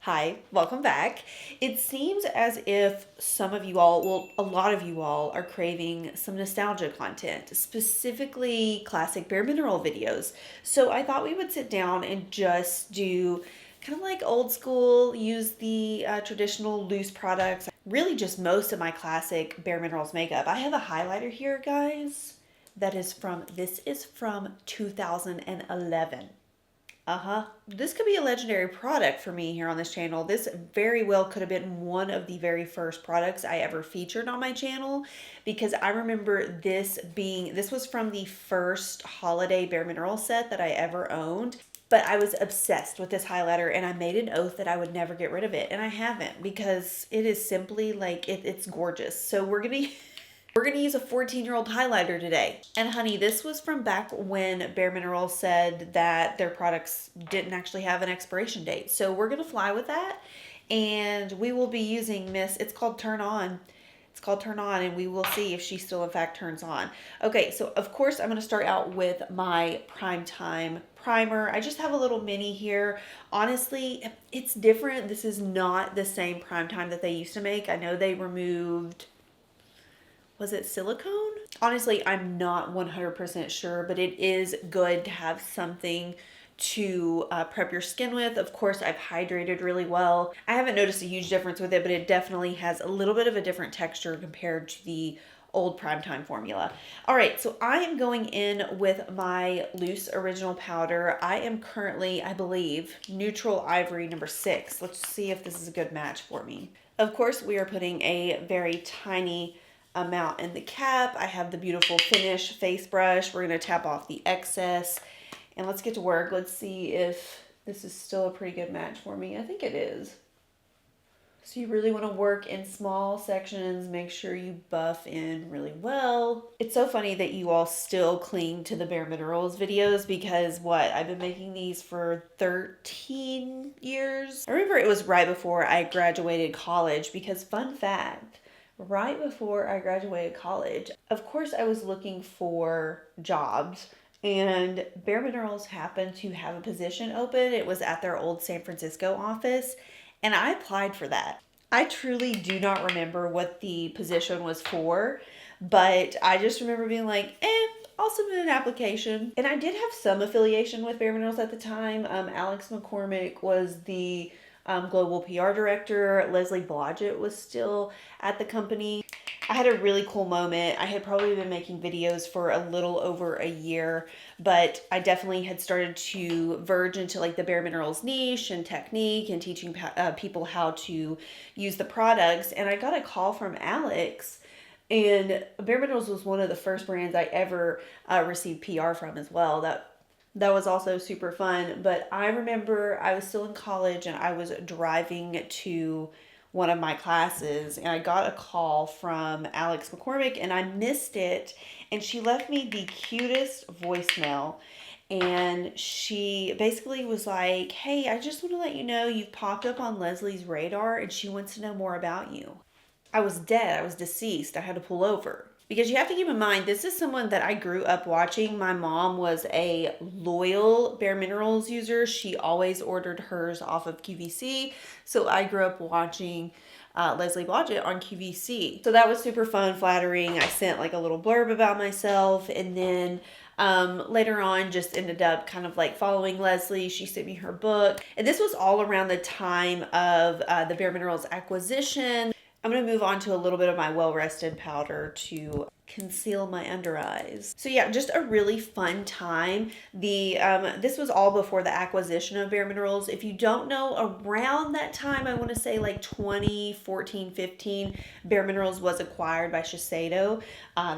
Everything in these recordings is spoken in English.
Hi, welcome back. It seems as if some of you all, well, a lot of you all are craving some nostalgia content, specifically classic bare mineral videos. So I thought we would sit down and just do kind of like old school, use the traditional loose products, really just most of my classic bare minerals makeup. I have a highlighter here, guys, this is from 2011. Uh-huh. This could be a legendary product for me here on this channel. This very well could have been one of the very first products I ever featured on my channel because I remember this was from the first holiday bare mineral set that I ever owned. But I was obsessed with this highlighter and I made an oath that I would never get rid of it. And I haven't because it is simply like, it's gorgeous. So we're going to we're going to use a 14-year-old highlighter today. And honey, this was from back when bareMinerals said that their products didn't actually have an expiration date. So we're going to fly with that. And we will be using it's called Turn On. It's called Turn On, and we will see if she still in fact turns on. Okay, so of course I'm going to start out with my Primetime primer. I just have a little mini here. Honestly, it's different. This is not the same Primetime that they used to make. I know they removed, was it silicone? Honestly, I'm not 100% sure, but it is good to have something to prep your skin with. Of course, I've hydrated really well. I haven't noticed a huge difference with it, but it definitely has a little bit of a different texture compared to the old Primetime formula. All right, so I am going in with my loose original powder. I am currently, I believe, Neutral Ivory number 6. Let's see if this is a good match for me. Of course, we are putting a very tiny amount in the cap. I have the beautiful Finish face brush. We're going to tap off the excess and let's get to work. Let's see if this is still a pretty good match for me. I think it is. So you really want to work in small sections. Make sure you buff in really well. It's so funny that you all still cling to the bareMinerals videos because I've been making these for 13 years. I remember it was right before I graduated college because fun fact, right before I graduated college, of course I was looking for jobs and bareMinerals happened to have a position open. It was at their old San Francisco office and I applied for that. I truly do not remember what the position was for, but I just remember being like, I'll submit an application. And I did have some affiliation with bareMinerals at the time. Alex McCormick was the global PR director. Leslie Blodgett was still at the company. I had a really cool moment. I had probably been making videos for a little over a year, but I definitely had started to verge into like the bareMinerals niche and technique and teaching people how to use the products. And I got a call from Alex, and bareMinerals was one of the first brands I ever received PR from as well. That was also super fun. But I remember I was still in college and I was driving to one of my classes and I got a call from Alex McCormick and I missed it. And she left me the cutest voicemail. And she basically was like, hey, I just want to let you know you've popped up on Leslie's radar and she wants to know more about you. I was dead. I was deceased. I had to pull over. Because you have to keep in mind, this is someone that I grew up watching. My mom was a loyal bareMinerals user. She always ordered hers off of QVC. So I grew up watching Leslie Blodgett on QVC. So that was super fun, flattering. I sent like a little blurb about myself. And then later on just ended up kind of like following Leslie. She sent me her book. And this was all around the time of the bareMinerals acquisition. I'm going to move on to a little bit of my well-rested powder to conceal my under eyes. So yeah, just a really fun time. This was all before the acquisition of bareMinerals. If you don't know, around that time, I want to say like 2014, 15, bareMinerals was acquired by Shiseido.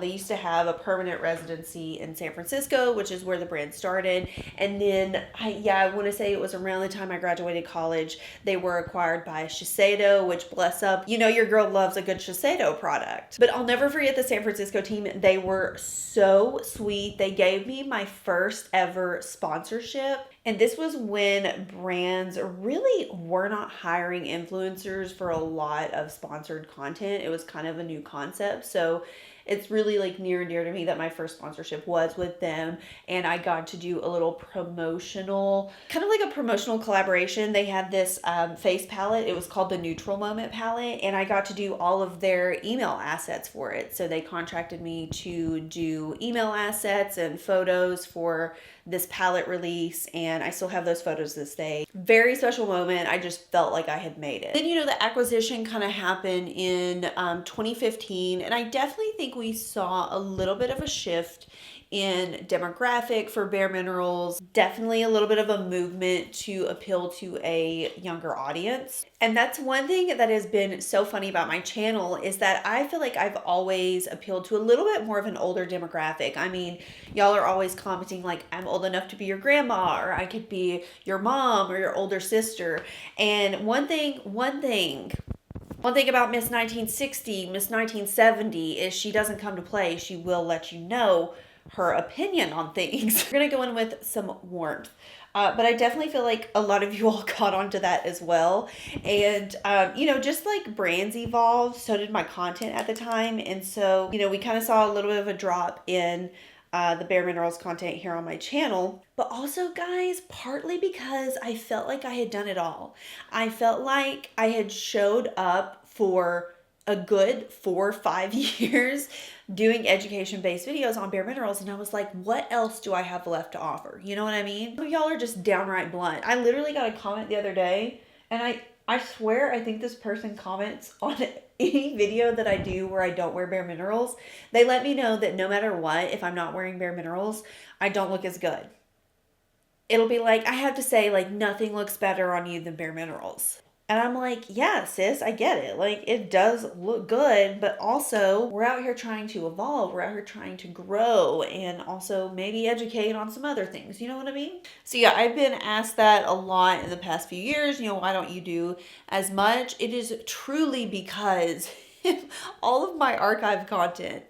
They used to have a permanent residency in San Francisco, which is where the brand started. And then I want to say it was around the time I graduated college, they were acquired by Shiseido, which bless up, your girl loves a good Shiseido product. But I'll never forget the San Francisco team. They were so sweet. They gave me my first ever sponsorship. And this was when brands really were not hiring influencers for a lot of sponsored content. It was kind of a new concept. So it's really like near and dear to me that my first sponsorship was with them, and I got to do a little promotional, kind of like a promotional collaboration. They had this face palette. It was called the Neutral Moment palette, and I got to do all of their email assets for it. So they contracted me to do email assets and photos for this palette release, and I still have those photos this day. Very special moment. I just felt like I had made it. Then, you know, the acquisition kind of happened in 2015, and I definitely think we saw a little bit of a shift in demographic for bareMinerals. Definitely a little bit of a movement to appeal to a younger audience. And that's one thing that has been so funny about my channel, is that I feel like I've always appealed to a little bit more of an older demographic. I mean, y'all are always commenting like, I'm old enough to be your grandma, or I could be your mom or your older sister. And one thing about Miss 1960, Miss 1970 is she doesn't come to play. She will let you know her opinion on things. We're gonna go in with some warmth. But I definitely feel like a lot of you all caught on to that as well. And, you know, just like brands evolved, so did my content at the time. And so, you know, we kind of saw a little bit of a drop in the bareMinerals content here on my channel. But also, guys, partly because I felt like I had done it all. I felt like I had showed up for a good 4 or 5 years doing education-based videos on bareMinerals, and I was like, what else do I have left to offer? You know what I mean? Y'all are just downright blunt. I literally got a comment the other day, and I swear I think this person comments on any video that I do where I don't wear bareMinerals. They let me know that no matter what, if I'm not wearing bareMinerals, I don't look as good. It'll be like, I have to say, like, nothing looks better on you than bareMinerals. And I'm like, yeah, sis, I get it. Like, it does look good, but also we're out here trying to evolve. We're out here trying to grow and also maybe educate on some other things. You know what I mean? So yeah, I've been asked that a lot in the past few years. You know, why don't you do as much? It is truly because all of my archive content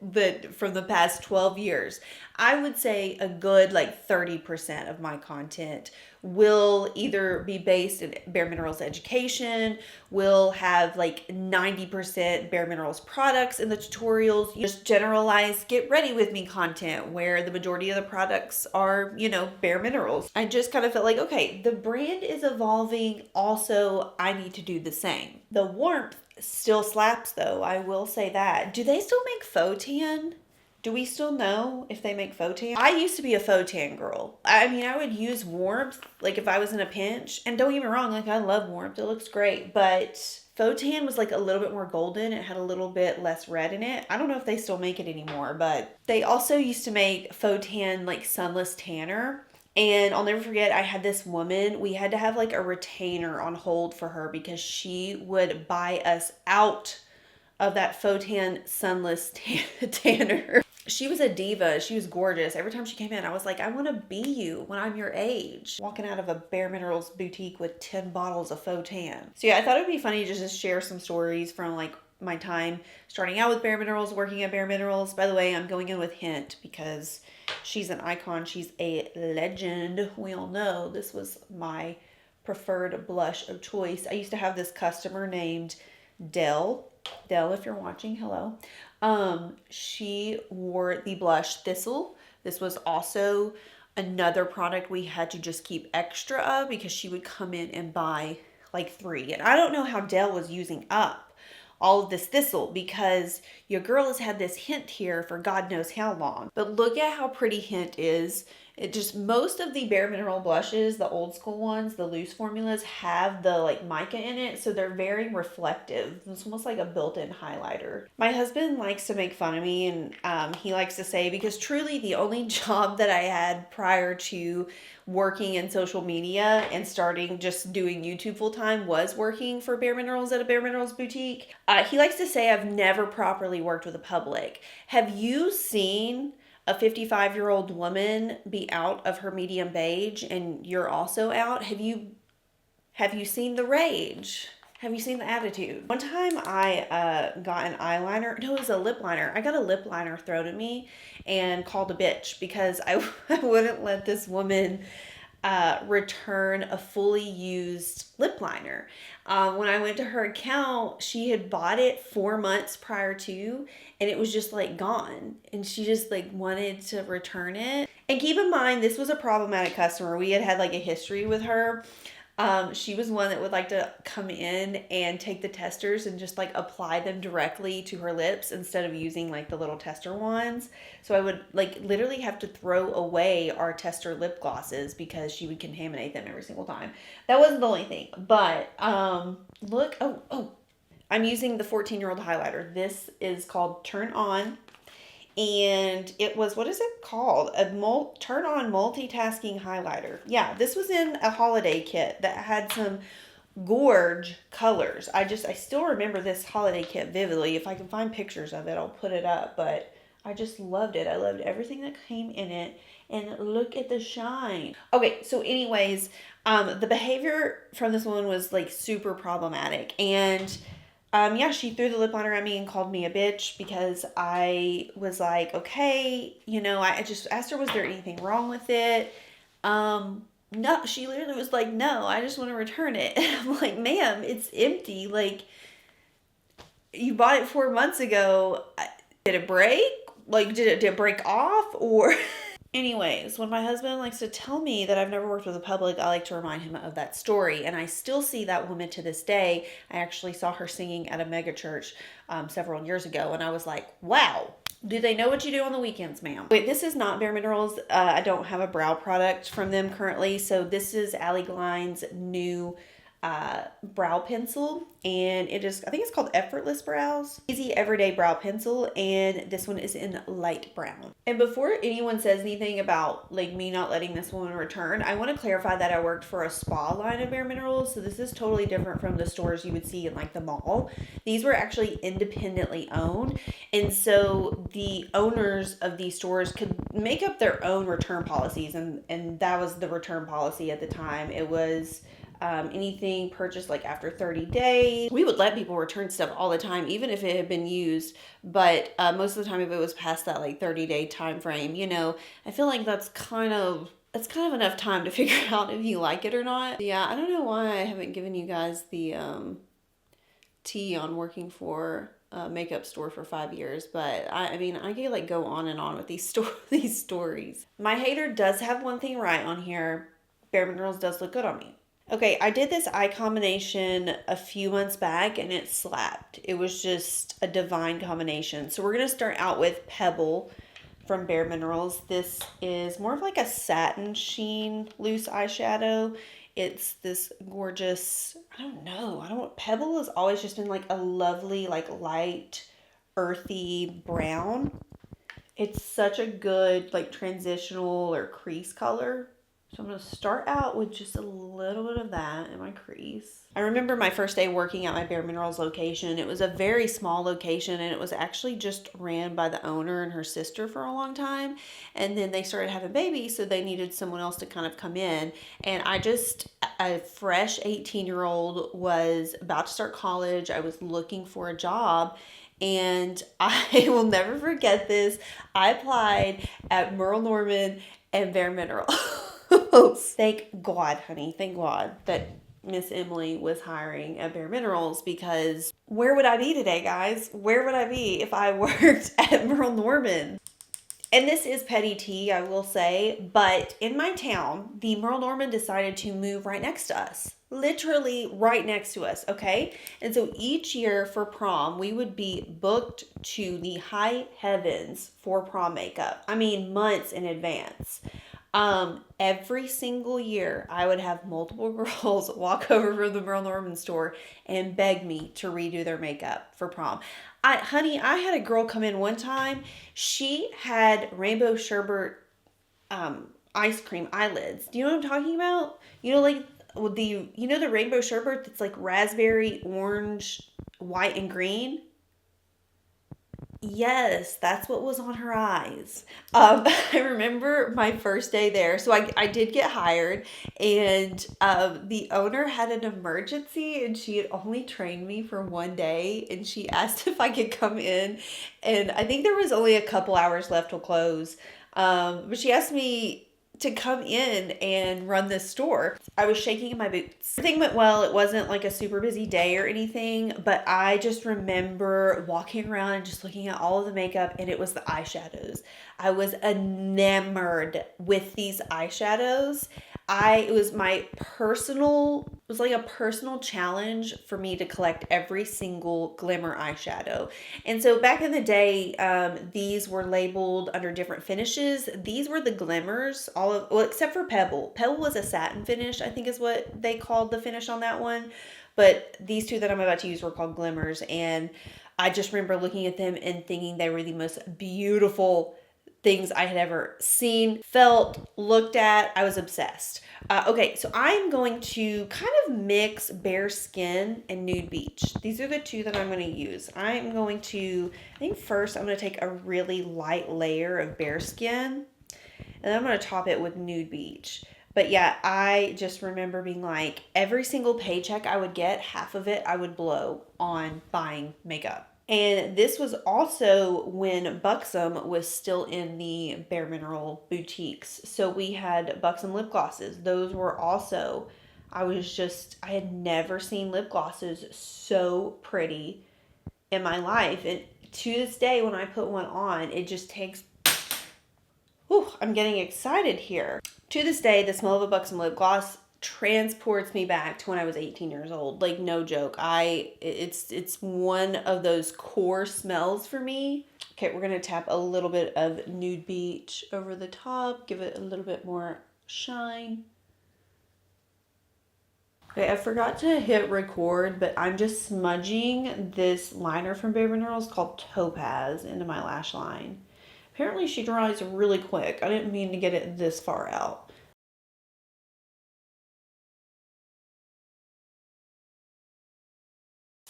from the past 12 years, I would say a good like 30% of my content will either be based in bareMinerals education, will have like 90% bareMinerals products in the tutorials, just generalized get ready with me content where the majority of the products are, you know, bareMinerals. I just kind of felt like, okay, the brand is evolving. Also, I need to do the same. The warmth still slaps though, I will say that. Do they still make faux tan? Do we still know if they make faux tan? I used to be a faux tan girl. I mean, I would use warmth, like if I was in a pinch. And don't get me wrong, like I love warmth. It looks great. But faux tan was like a little bit more golden. It had a little bit less red in it. I don't know if they still make it anymore, but they also used to make faux tan like sunless tanner. And I'll never forget, I had this woman, we had to have like a retainer on hold for her because she would buy us out of that faux tan sunless tanner. She was a diva. She was gorgeous. Every time she came in, I was like, I want to be you when I'm your age. Walking out of a bareMinerals boutique with 10 bottles of faux tan. So yeah, I thought it would be funny to just share some stories from like my time starting out with bareMinerals, working at bareMinerals. By the way, I'm going in with Hint because she's an icon. She's a legend. We all know this was my preferred blush of choice. I used to have this customer named Dell, if you're watching, hello. She wore the blush Thistle. This was also another product we had to just keep extra of because she would come in and buy like 3. And I don't know how Dell was using up all of this Thistle because your girl has had this Hint here for God knows how long. But look at how pretty Hint is. It just, most of the bareMineral blushes, the old school ones, the loose formulas have the like mica in it. So they're very reflective. It's almost like a built-in highlighter. My husband likes to make fun of me and he likes to say, because truly the only job that I had prior to working in social media and starting just doing YouTube full time was working for bareMinerals at a bareMinerals boutique. He likes to say I've never properly worked with the public. Have you seen a 55-year-old woman be out of her medium beige and you're also out? Have you seen the rage? Have you seen the attitude? One time I got an eyeliner. No, it was a lip liner. I got a lip liner thrown at me and called a bitch because I wouldn't let this woman return a fully used lip liner. When I went to her account, she had bought it 4 months prior to, and it was just like gone. And she just like wanted to return it. And keep in mind, this was a problematic customer. We had like a history with her. She was one that would like to come in and take the testers and just like apply them directly to her lips instead of using like the little tester wands. So I would like literally have to throw away our tester lip glosses because she would contaminate them every single time. That wasn't the only thing, but look, I'm using the 14-year-old highlighter. This is called Turn On. And it was, what is it called? A turn on multitasking highlighter. Yeah, this was in a holiday kit that had some gorge colors. I still remember this holiday kit vividly. If I can find pictures of it, I'll put it up. But I just loved it. I loved everything that came in it. And look at the shine. Okay, so anyways, the behavior from this one was like super problematic. And yeah, she threw the lip liner at me and called me a bitch because I was like, okay, I just asked her, was there anything wrong with it? No, she literally was like, no, I just want to return it. And I'm like, ma'am, it's empty. Like, you bought it 4 months ago. Did it break? Like, did it break off? Or anyways, when my husband likes to tell me that I've never worked with the public, I like to remind him of that story. And I still see that woman to this day. I actually saw her singing at a mega church several years ago. And I was like, wow, do they know what you do on the weekends, ma'am? Wait, this is not bareMinerals. I don't have a brow product from them currently. So this is Allie Glein's new brow pencil, and it is, I think it's called Effortless Brows. Easy Everyday Brow Pencil, and this one is in light brown. And before anyone says anything about like me not letting this one return, I want to clarify that I worked for a spa line of bareMinerals, so this is totally different from the stores you would see in like the mall. These were actually independently owned, and so the owners of these stores could make up their own return policies, and that was the return policy at the time. It was anything purchased like after 30 days. We would let people return stuff all the time, even if it had been used. But most of the time, if it was past that like 30-day time frame, I feel like that's kind of enough time to figure out if you like it or not. Yeah, I don't know why I haven't given you guys the tea on working for a makeup store for 5 years, but I mean, I could like go on and on with these stories. My hater does have one thing right on here. bareMinerals does look good on me. Okay, I did this eye combination a few months back and it slapped. It was just a divine combination. So we're going to start out with Pebble from bareMinerals. This is more of like a satin sheen loose eyeshadow. It's this gorgeous, Pebble has always just been like a lovely, like light, earthy brown. It's such a good like transitional or crease color. So I'm going to start out with just a little bit of that in my crease. I remember my first day working at my bareMinerals location. It was a very small location, and it was actually just ran by the owner and her sister for a long time. And then they started having babies, so they needed someone else to kind of come in. And a fresh 18-year-old, was about to start college. I was looking for a job. And I will never forget this. I applied at Merle Norman and bareMinerals. Thank God, honey. Thank God that Miss Emily was hiring at bareMinerals, because where would I be today, guys? Where would I be if I worked at Merle Norman? And this is petty tea, I will say, but in my town, the Merle Norman decided to move right next to us. Literally right next to us, okay? And so each year for prom, we would be booked to the high heavens for prom makeup. I mean, months in advance. Every single year, I would have multiple girls walk over from the Merle Norman store and beg me to redo their makeup for prom. I had a girl come in one time. She had rainbow sherbet ice cream eyelids. Do you know what I'm talking about? Like the rainbow sherbet that's like raspberry, orange, white, and green? Yes, that's what was on her eyes. I remember my first day there. So I did get hired, and the owner had an emergency, and she had only trained me for one day, and she asked if I could come in, and I think there was only a couple hours left till close. But she asked me to come in and run this store. I was shaking in my boots. Everything went well. It wasn't like a super busy day or anything, but I just remember walking around and just looking at all of the makeup, and it was the eyeshadows. I was enamored with these eyeshadows. It was like a personal challenge for me to collect every single glimmer eyeshadow. And so back in the day, these were labeled under different finishes. These were the glimmers, except for Pebble. Pebble was a satin finish, I think is what they called the finish on that one. But these two that I'm about to use were called glimmers. And I just remember looking at them and thinking they were the most beautiful things I had ever seen, felt, looked at. I was obsessed. Okay, so I'm going to kind of mix Bare Skin and Nude Beach. These are the two that I'm going to use. I think first I'm going to take a really light layer of Bare Skin, and then I'm going to top it with Nude Beach. But yeah, I just remember being like, every single paycheck I would get, half of it I would blow on buying makeup. And this was also when Buxom was still in the bareMineral boutiques. So we had Buxom lip glosses. Those were also, I had never seen lip glosses so pretty in my life. And to this day, when I put one on, it just takes, I'm getting excited here. To this day, the smell of a Buxom lip gloss transports me back to when I was 18 years old. Like, no joke. It's one of those core smells for me. Okay, we're gonna tap a little bit of Nude Beach over the top, give it a little bit more shine. Okay, I forgot to hit record, but I'm just smudging this liner from bareMinerals called Topaz into my lash line. Apparently she dries really quick. I didn't mean to get it this far out.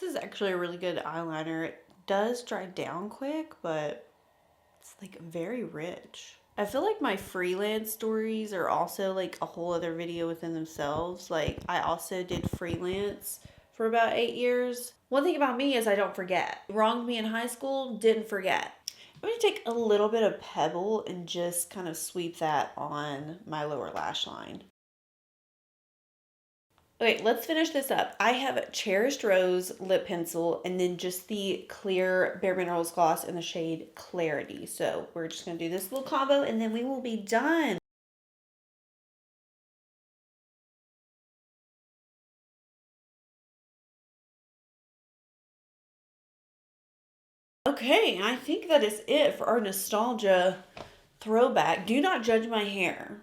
This is actually a really good eyeliner. It does dry down quick, but it's like very rich. I feel like my freelance stories are also like a whole other video within themselves. Like, I also did freelance for about 8 years. One thing about me is I don't forget. Wronged me in high school, didn't forget. I'm going to take a little bit of Pebble and just kind of sweep that on my lower lash line. Okay, let's finish this up. I have Cherished Rose lip pencil and then just the clear bareMinerals gloss in the shade Clarity. So we're just going to do this little combo and then we will be done. Okay, I think that is it for our nostalgia throwback. Do not judge my hair.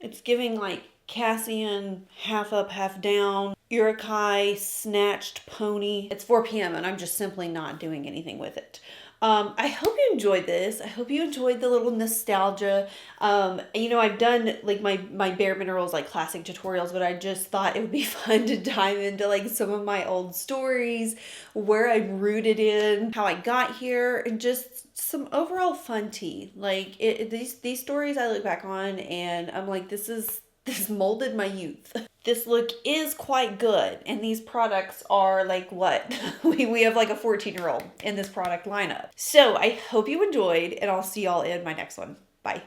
It's giving like Cassian, half up, half down, Urukai, snatched pony. It's 4 p.m. and I'm just simply not doing anything with it. I hope you enjoyed this. I hope you enjoyed the little nostalgia. I've done like my bareMinerals like classic tutorials, but I just thought it would be fun to dive into like some of my old stories, where I'm rooted in, how I got here, and just some overall fun tea. Like these stories I look back on and I'm like, this molded my youth. This look is quite good, and these products are like what? we have like a 14-year-old in this product lineup. So I hope you enjoyed, and I'll see y'all in my next one. Bye.